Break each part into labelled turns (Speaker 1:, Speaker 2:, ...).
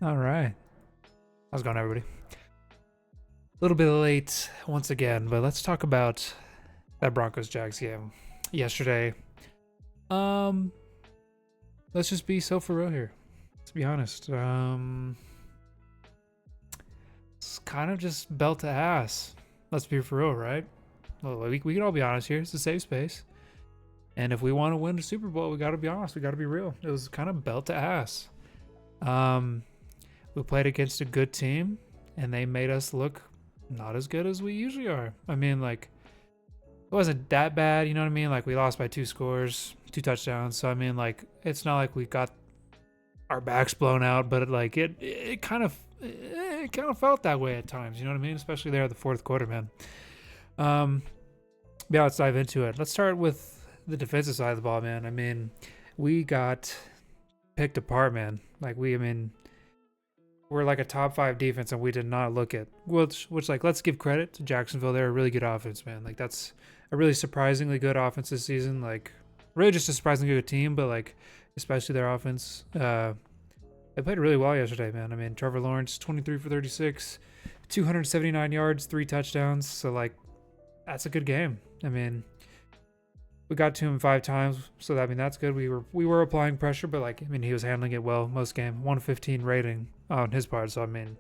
Speaker 1: All right. How's it going, everybody? A little bit late once again, but let's talk about that Broncos Jags game yesterday. Um, let's just be so for real here. Let's be honest. It's kind of just belt to ass. Let's be for real, right? Well, we can all be honest here. It's a safe space. And if we want to win the Super Bowl, we got to be honest. We got to be real. It was kind of belt to ass. We played against a good team, and they made us look not as good as we usually are. I mean, like, it wasn't that bad, you know what I mean? Like, we lost by 2 scores, 2 touchdowns. So, I mean, like, it's not like we got our backs blown out, but it kind of felt that way at times, you know what I mean? Especially there at the fourth quarter, man. Yeah, let's dive into it. Let's start with the defensive side of the ball, man. I mean, we got picked apart, man. We're like a top 5 defense, and we did not look at which like, let's give credit to Jacksonville. They're a really good offense, man. Like, that's a really surprisingly good offense this season. Like, really just a surprisingly good team, but like, especially their offense. They played really well yesterday, man. I mean, Trevor Lawrence, 23 for 36, 279 yards, 3 touchdowns. So, like, that's a good game. I mean, we got to him 5 times, so I mean, that's good. We were applying pressure, but like, I mean, he was handling it well most game. 115 rating on his part, so I mean,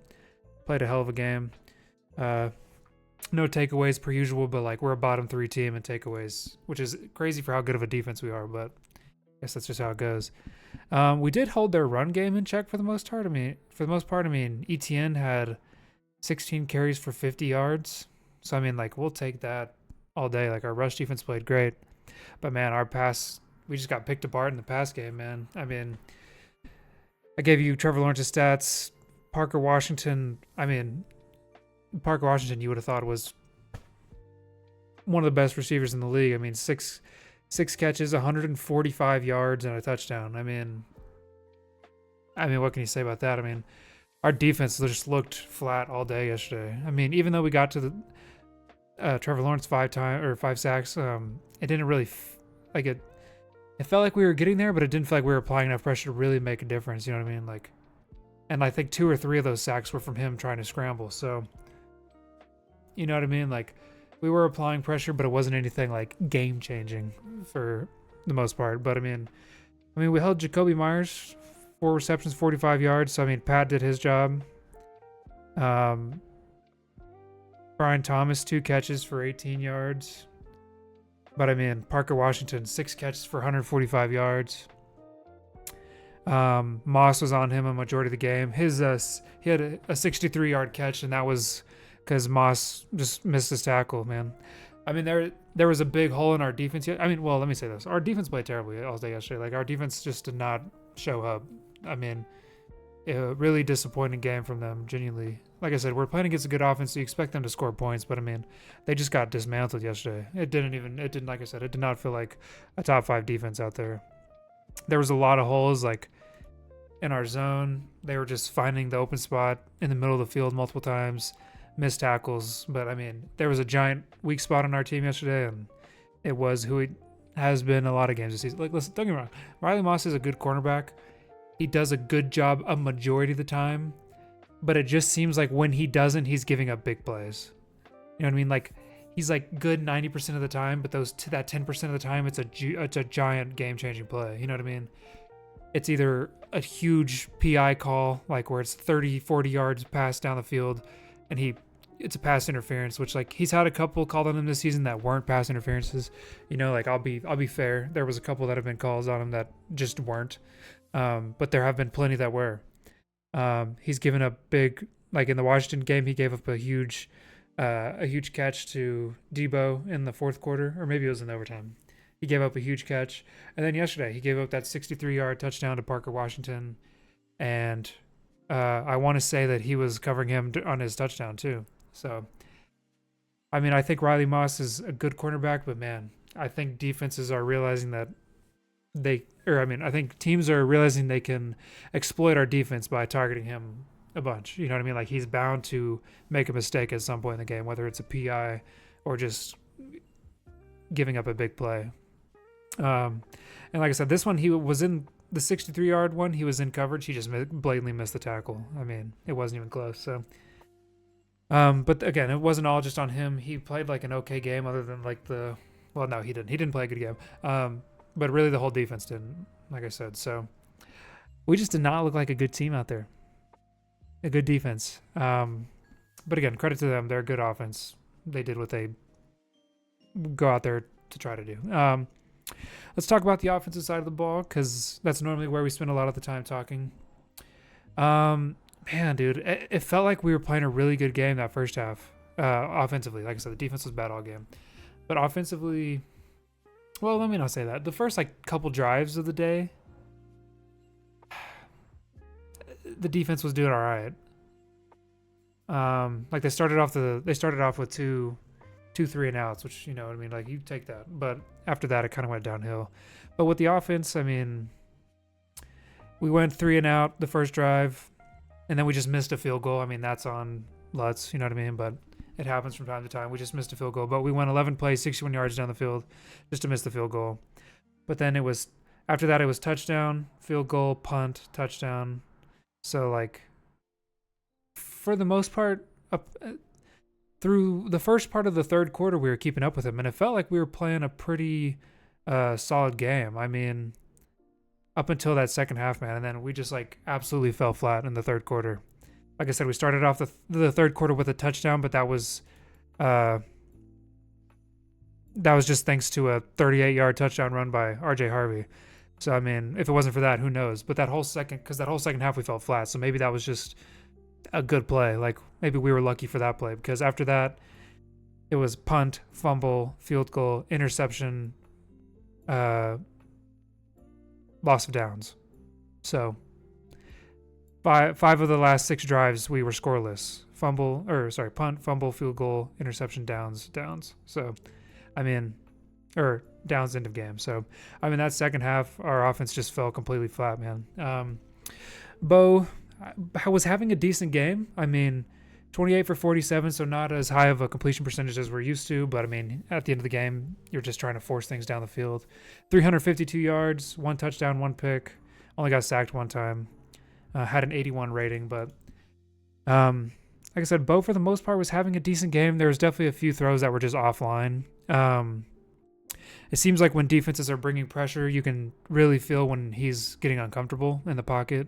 Speaker 1: played a hell of a game. No takeaways per usual, but like, we're a bottom 3 team in takeaways, which is crazy for how good of a defense we are, but I guess that's just how it goes. We did hold their run game in check for the most part. I mean, ETN had 16 carries for 50 yards. So I mean, like, we'll take that all day. Like, our rush defense played great. But man, we just got picked apart in the pass game, man. I mean, I gave you Trevor Lawrence's stats. Parker Washington, you would have thought was one of the best receivers in the league. I mean, six catches, 145 yards, and a touchdown. I mean, what can you say about that? I mean, our defense just looked flat all day yesterday. I mean, even though we got to the Trevor Lawrence 5 sacks, it didn't really it felt like we were getting there, but it didn't feel like we were applying enough pressure to really make a difference. You know what I mean? Like, and I think 2 or 3 of those sacks were from him trying to scramble. So, you know what I mean? Like, we were applying pressure, but it wasn't anything like game changing for the most part. But I mean, we held Jacoby Myers 4 receptions, 45 yards. So I mean, Pat did his job. Brian Thomas 2 catches for 18 yards. But I mean, Parker Washington 6 catches for 145 yards. Moss was on him a majority of the game. He had a 63-yard catch, and that was because Moss just missed his tackle, man. I mean, there was a big hole in our defense. I mean, well, let me say this: our defense played terribly all day yesterday. Like, our defense just did not show up. I mean, a really disappointing game from them, genuinely. Like I said, we're playing against a good offense, so you expect them to score points, but I mean, they just got dismantled yesterday. It didn't, like I said, it did not feel like a top 5 defense out there. There was a lot of holes, like, in our zone. They were just finding the open spot in the middle of the field multiple times, missed tackles, but I mean, there was a giant weak spot on our team yesterday, and it was who he has been a lot of games this season. Like, listen, don't get me wrong, Riley Moss is a good cornerback. He does a good job a majority of the time, but it just seems like when he doesn't, he's giving up big plays. You know what I mean? Like, he's like good 90% of the time, but that 10% of the time, it's a giant game-changing play. You know what I mean? It's either a huge PI call, like where it's 30, 40 yards pass down the field, and it's a pass interference, which, like, he's had a couple called on him this season that weren't pass interferences. You know, like, I'll be fair. There was a couple that have been calls on him that just weren't. But there have been plenty that were. He's given up big, like in the Washington game, he gave up a huge catch to Debo in the fourth quarter, or maybe it was in overtime. He gave up a huge catch, and then yesterday he gave up that 63-yard touchdown to Parker Washington, and I want to say that he was covering him on his touchdown too. So, I mean, I think Riley Moss is a good cornerback, but man, I think defenses are realizing that I think teams are realizing they can exploit our defense by targeting him a bunch. You know what I mean? Like, he's bound to make a mistake at some point in the game, whether it's a PI or just giving up a big play. And like I said, this one he was in the 63-yard one, he was in coverage. He just blatantly missed the tackle. I mean, it wasn't even close. So, but again, it wasn't all just on him. He played like an okay game, other than like well, no, he didn't. He didn't play a good game. But really, the whole defense didn't. Like I said, so we just did not look like a good team out there. A good defense. But again, credit to them. They're a good offense. They did what they go out there to try to do. Let's talk about the offensive side of the ball, because that's normally where we spend a lot of the time talking. Man, dude, it felt like we were playing a really good game that first half. Offensively, like I said, the defense was bad all game, but offensively, well, let me not say that. The first like couple drives of the day, the defense was doing all right. Like they started off with two 3-and-outs, which, you know what I mean, like you take that. But after that, it kind of went downhill. But with the offense, I mean, we went 3-and-out the first drive, and then we just missed a field goal. I mean, that's on Lutz, you know what I mean? But it happens from time to time. We just missed a field goal. But we went 11 plays, 61 yards down the field just to miss the field goal. But then after that, it was touchdown, field goal, punt, touchdown. So, like, for the most part, through the first part of the third quarter, we were keeping up with him, and it felt like we were playing a pretty solid game. I mean, up until that second half, man, and then we just like absolutely fell flat in the third quarter. Like I said, we started off the third quarter with a touchdown, but that was just thanks to a 38-yard touchdown run by RJ Harvey. So I mean, if it wasn't for that, who knows? But that whole second half we fell flat. So maybe that was just a good play. Like maybe we were lucky for that play, because after that it was punt, fumble, field goal, interception, loss of downs. So five of the last 6 drives we were scoreless. Punt, fumble, field goal, interception, downs. So I mean, or downs, end of game. So I mean, that second half our offense just fell completely flat, man. Bo was having a decent game. I mean, 28 for 47, so not as high of a completion percentage as we're used to, but I mean, at the end of the game, you're just trying to force things down the field. 352 yards, 1 touchdown, 1 pick, only got sacked 1 time, had an 81 rating, but like I said, Bo for the most part was having a decent game. There was definitely a few throws that were just offline. It seems like when defenses are bringing pressure, you can really feel when he's getting uncomfortable in the pocket.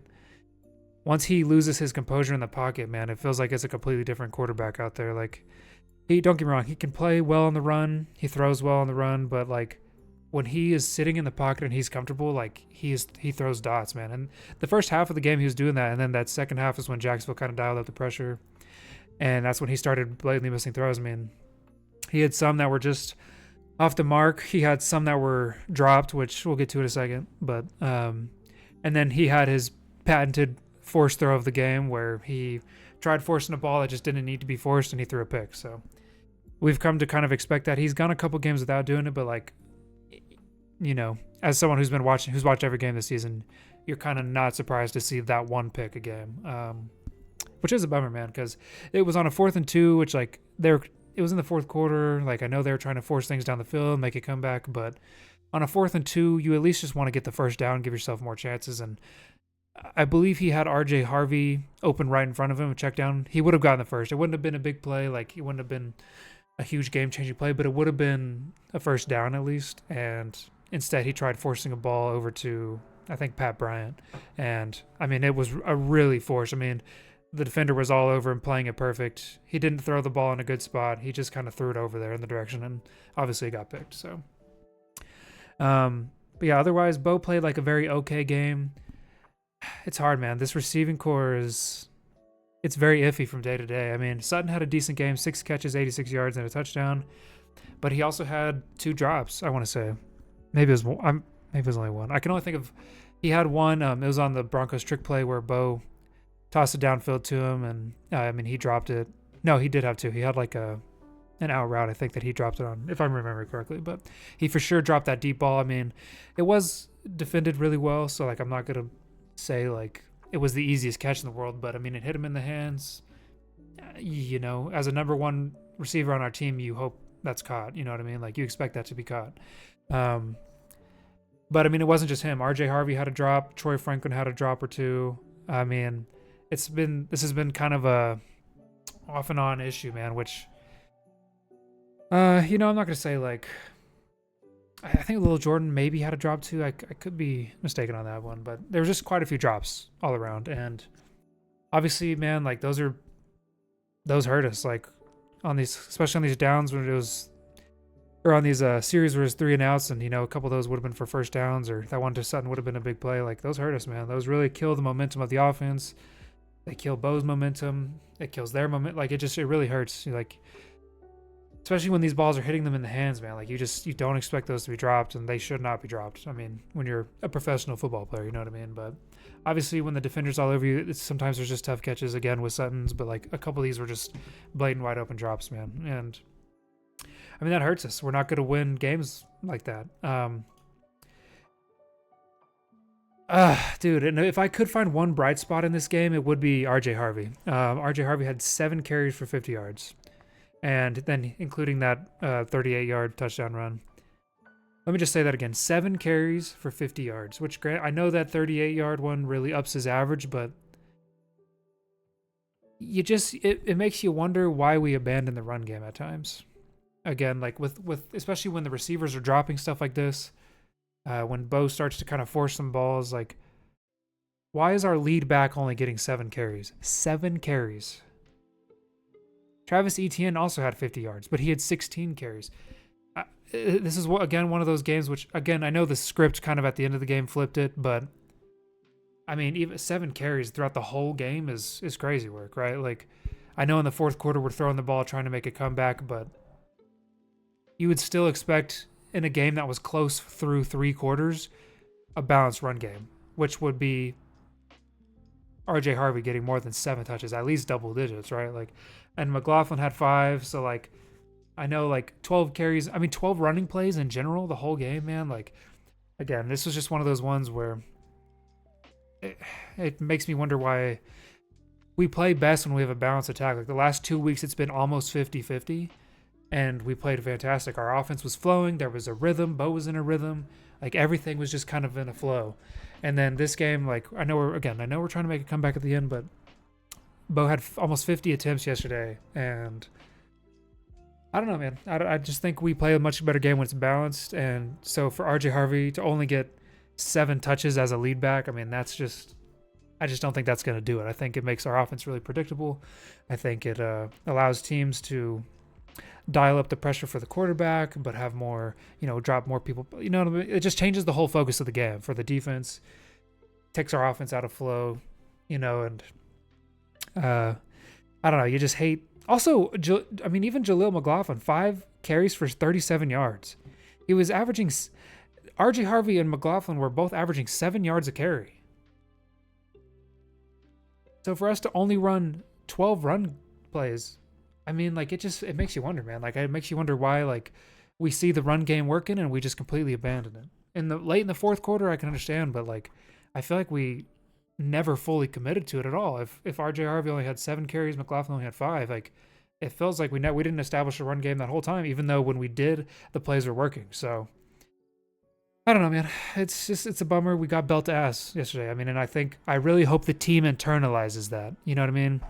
Speaker 1: Once he loses his composure in the pocket, man, it feels like it's a completely different quarterback out there. Like, don't get me wrong, he can play well on the run, he throws well on the run, but like when he is sitting in the pocket and he's comfortable, like he throws dots, man. And the first half of the game he was doing that, and then that second half is when Jacksonville kind of dialed up the pressure, and that's when he started blatantly missing throws. I mean, he had some that were just off the mark. He had some that were dropped, which we'll get to in a second. But and then he had his patented forced throw of the game where he tried forcing a ball that just didn't need to be forced, and he threw a pick. So we've come to kind of expect that. He's gone a couple games without doing it, but like, you know, as someone who's watched every game this season, you're kind of not surprised to see that 1 pick a game, which is a bummer, man, because it was on a 4th and 2, which like it was in the fourth quarter. Like, I know they were trying to force things down the field, make a comeback, but on a 4th and 2, you at least just want to get the first down, give yourself more chances. And I believe he had RJ Harvey open right in front of him, a check down. He would have gotten the first. It wouldn't have been a big play. Like, it wouldn't have been a huge game-changing play, but it would have been a first down at least. And instead, he tried forcing a ball over to, I think, Pat Bryant. And, I mean, it was a really force. I mean, the defender was all over him, playing it perfect. He didn't throw the ball in a good spot. He just kind of threw it over there in the direction, and obviously it got picked. So, but yeah, otherwise, Bo played like a very okay game. It's hard, man. This receiving core it's very iffy from day to day. I mean, Sutton had a decent game, 6 catches, 86 yards, and a touchdown, but he also had 2 drops, I want to say. Maybe it was only 1. I can only think of, he had one, it was on the Broncos trick play where Bo tossed it downfield to him, and I mean, he dropped it. No, he did have 2. He had like an out route, I think, that he dropped it on, if I'm remembering correctly, but he for sure dropped that deep ball. I mean, it was defended really well, so like, I'm not going to say like it was the easiest catch in the world, but I mean, it hit him in the hands. You know, as a number 1 receiver on our team, you hope that's caught. You know what I mean? Like, you expect that to be caught. But I mean, it wasn't just him. RJ Harvey had a drop. Troy Franklin had a drop or two. I mean, this has been kind of a off and on issue, man, which, I'm not going to say like, I think Lil Jordan maybe had a drop too. I could be mistaken on that one, but there was just quite a few drops all around. And obviously, man, like those hurt us, like on these, especially on these downs when it was, or on these series where it was 3 and outs, and a couple of those would have been for first downs, or that one to Sutton would have been a big play. Like those hurt us, man. Those really kill the momentum of the offense. They kill Bo's momentum. It kills their moment. Like it really hurts. Like, especially when these balls are hitting them in the hands, man. Like you don't expect those to be dropped, and they should not be dropped. I mean, when you're a professional football player, you know what I mean? But obviously when the defender's all over you, sometimes there's just tough catches again with Sutton's, but like a couple of these were just blatant wide open drops, man. And I mean, that hurts us. We're not going to win games like that. Dude, and if I could find one bright spot in this game, it would be RJ Harvey. RJ Harvey had 7 carries for 50 yards. And then including that 38-yard touchdown run. Let me just say that again. 7 carries for 50 yards, which I know that 38-yard one really ups his average, but it makes you wonder why we abandon the run game at times. Again, like with especially when the receivers are dropping stuff like this, when Bo starts to kind of force some balls, like why is our lead back only getting 7 carries? 7 carries. Travis Etienne also had 50 yards, but he had 16 carries. This is, again, one of those games which, again, I know the script kind of at the end of the game flipped it, but I mean, even 7 carries throughout the whole game is crazy work, right? Like, I know in the fourth quarter we're throwing the ball trying to make a comeback, but you would still expect in a game that was close through 3 quarters a balanced run game, which would be RJ Harvey getting more than 7 touches, at least double digits, right? Like, and McLaughlin had 5, so like I know like 12 carries, 12 running plays in general the whole game, man. Like, again, this was just one of those ones where it makes me wonder why we play best when we have a balanced attack. Like the last 2 weeks it's been almost 50-50, and we played fantastic. Our offense was flowing, there was a rhythm, Bo was in a rhythm, like everything was just kind of in a flow. And then this game, like I know we're trying to make a comeback at the end, but Bo had almost 50 attempts yesterday, and I don't know, man. I just think we play a much better game when it's balanced, and so for RJ Harvey to only get 7 touches as a lead back, I mean, I just don't think that's going to do it. I think it makes our offense really predictable. I think it allows teams to dial up the pressure for the quarterback, but have more, drop more people. You know what I mean? It just changes the whole focus of the game for the defense, takes our offense out of flow, and I don't know. You just hate. Also, even Jaleel McLaughlin, 5 carries for 37 yards. He was averaging. RJ Harvey and McLaughlin were both averaging 7 yards a carry. So for us to only run 12 run plays, I mean, like it makes you wonder, man. Like it makes you wonder why, like we see the run game working and we just completely abandon it. Late in the fourth quarter, I can understand, but like I feel like we never fully committed to it at all. If RJ Harvey only had 7 carries, McLaughlin only had 5, like it feels like we didn't establish a run game that whole time, even though when we did, the plays were working. So I don't know, man. It's a bummer. We got belt ass yesterday. I mean, and I really hope the team internalizes that. You know what I mean?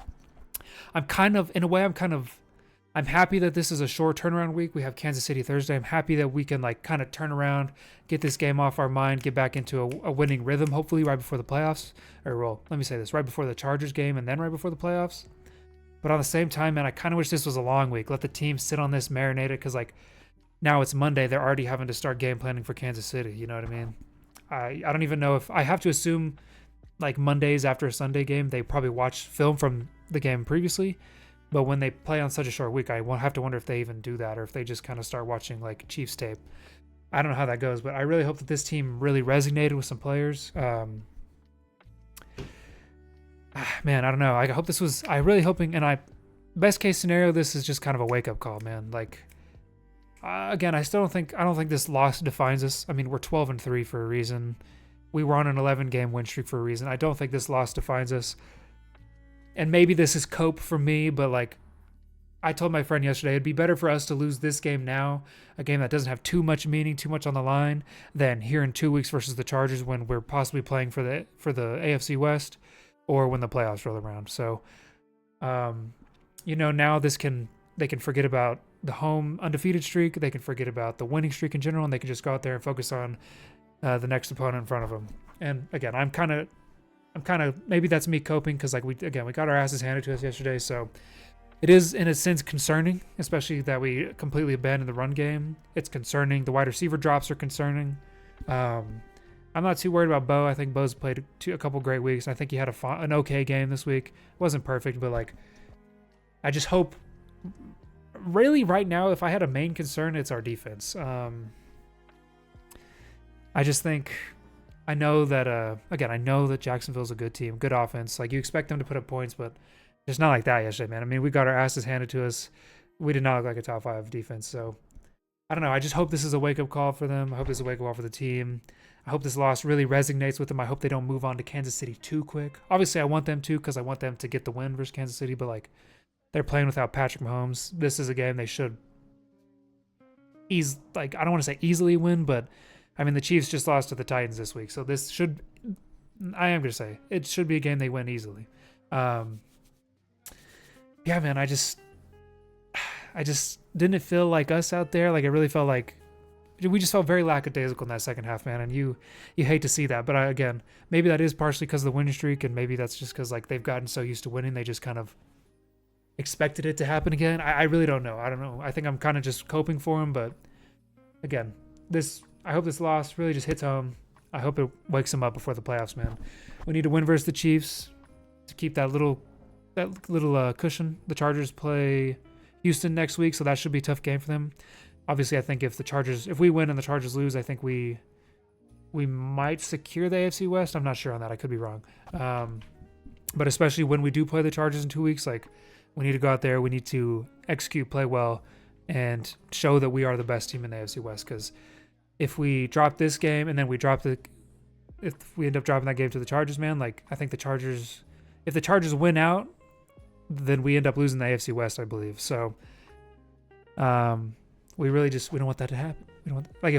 Speaker 1: I'm happy that this is a short turnaround week. We have Kansas City Thursday. I'm happy that we can like kind of turn around, get this game off our mind, get back into a winning rhythm, hopefully right before the playoffs. Let me say this, right before the Chargers game and then right before the playoffs. But on the same time, man, I kind of wish this was a long week. Let the team sit on this, marinate it, because like now it's Monday. They're already having to start game planning for Kansas City. You know what I mean? I don't even know if I have to assume like Mondays after a Sunday game, they probably watch film from the game previously. But when they play on such a short week, I won't have to wonder if they even do that or if they just kind of start watching like Chiefs tape. I don't know how that goes, but I really hope that this team really resonated with some players. Man, I don't know. Best case scenario, this is just kind of a wake up call, man. Like, again, I don't think this loss defines us. I mean, we're 12-3 for a reason. We were on an 11-game win streak for a reason. I don't think this loss defines us. And maybe this is cope for me, but like, I told my friend yesterday it'd be better for us to lose this game now, a game that doesn't have too much meaning, too much on the line, than here in 2 weeks versus the Chargers when we're possibly playing for the AFC West, or when the playoffs roll around. So, now they can forget about the home undefeated streak. They can forget about the winning streak in general, and they can just go out there and focus on the next opponent in front of them. And again, I'm kind of maybe that's me coping because we got our asses handed to us yesterday, so. It is, in a sense, concerning, especially that we completely abandoned the run game. It's concerning. The wide receiver drops are concerning. I'm not too worried about Bo. I think Bo's played a couple great weeks. I think he had an okay game this week. Wasn't perfect, but I just hope. Really, right now, if I had a main concern, it's our defense. I just think. I know that Jacksonville's a good team, good offense. You expect them to put up points, but. It's not like that yesterday, man. I mean, we got our asses handed to us. We did not look like a top 5 defense. So, I don't know. I just hope this is a wake-up call for them. I hope this is a wake-up call for the team. I hope this loss really resonates with them. I hope they don't move on to Kansas City too quick. Obviously, I want them to because I want them to get the win versus Kansas City. But, they're playing without Patrick Mahomes. This is a game they should I don't want to say easily win, but, I mean, the Chiefs just lost to the Titans this week. So, I am going to say, it should be a game they win easily. Yeah, man, I just didn't feel like us out there. It really felt like we just felt very lackadaisical in that second half, man. And you hate to see that, but again, maybe that is partially because of the winning streak, and maybe that's just because they've gotten so used to winning, they just kind of expected it to happen again. I really don't know. I don't know. I think I'm kind of just coping for them, but again, I hope this loss really just hits home. I hope it wakes them up before the playoffs, man. We need to win versus the Chiefs to keep that little cushion. The Chargers play Houston next week, so that should be a tough game for them. Obviously, I think if we win and the Chargers lose, I think we might secure the AFC West. I'm not sure on that. I could be wrong. But especially when we do play the Chargers in 2 weeks, we need to go out there. We need to execute, play well, and show that we are the best team in the AFC West. Because if we drop this game and then if we end up dropping that game to the Chargers, man, I think if the Chargers win out, then we end up losing the AFC West, I believe. So, we don't want that to happen. We don't want,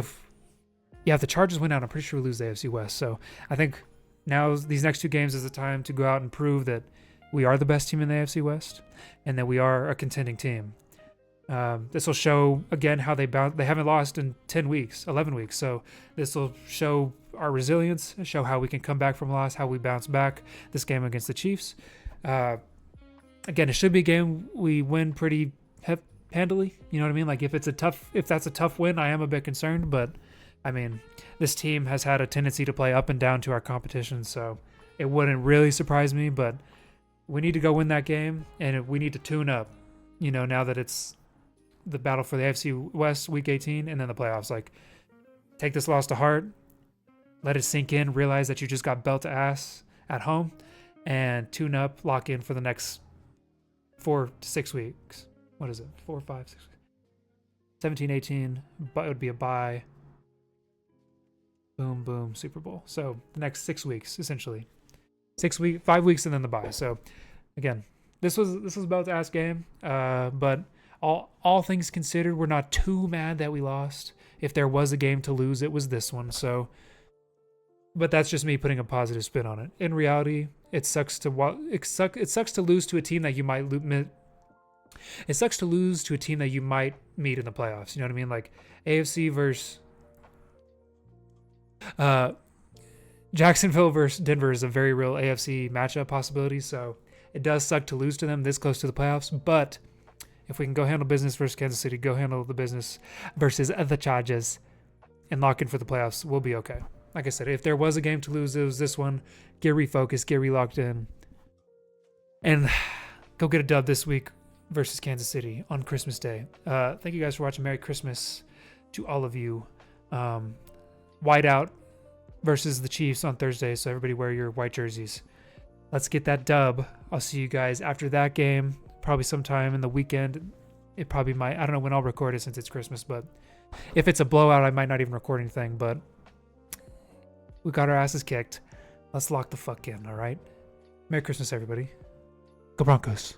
Speaker 1: if the Chargers win out, I'm pretty sure we lose the AFC West. So I think now these next 2 games is the time to go out and prove that we are the best team in the AFC West and that we are a contending team. This will show again how they haven't lost in 11 weeks. So this will show our resilience, show how we can come back from a loss, how we bounce back this game against the Chiefs. Again, it should be a game we win pretty handily. You know what I mean? If that's a tough win, I am a bit concerned, but I mean, this team has had a tendency to play up and down to our competition, so it wouldn't really surprise me, but we need to go win that game, and we need to tune up, now that it's the battle for the AFC West week 18 and then the playoffs. Take this loss to heart, let it sink in, realize that you just got belt to ass at home, and tune up, lock in for the next 4 to 6 weeks. What is it? 4, 5, 6, 17, 18. But it would be a bye. Boom, boom, Super Bowl. So the next 6 weeks, essentially. 5 weeks, and then the bye. So again, this was about to ask game. But all things considered, we're not too mad that we lost. If there was a game to lose, it was this one. So, but that's just me putting a positive spin on it. In reality, it sucks to lose to a team that you might It sucks to lose to a team that you might meet in the playoffs. You know what I mean? AFC versus Jacksonville versus Denver is a very real AFC matchup possibility. So it does suck to lose to them this close to the playoffs. But if we can go handle business versus Kansas City, go handle the business versus the Chargers, and lock in for the playoffs, we'll be okay. Like I said, if there was a game to lose, it was this one. Get refocused, get relocked in, and go get a dub this week versus Kansas City on Christmas Day. Thank you guys for watching. Merry Christmas to all of you. Whiteout versus the Chiefs on Thursday, so everybody wear your white jerseys. Let's get that dub. I'll see you guys after that game, probably sometime in the weekend. It probably might. I don't know when I'll record it since it's Christmas, but if it's a blowout, I might not even record anything, but we got our asses kicked. Let's lock the fuck in, all right? Merry Christmas, everybody. Go Broncos.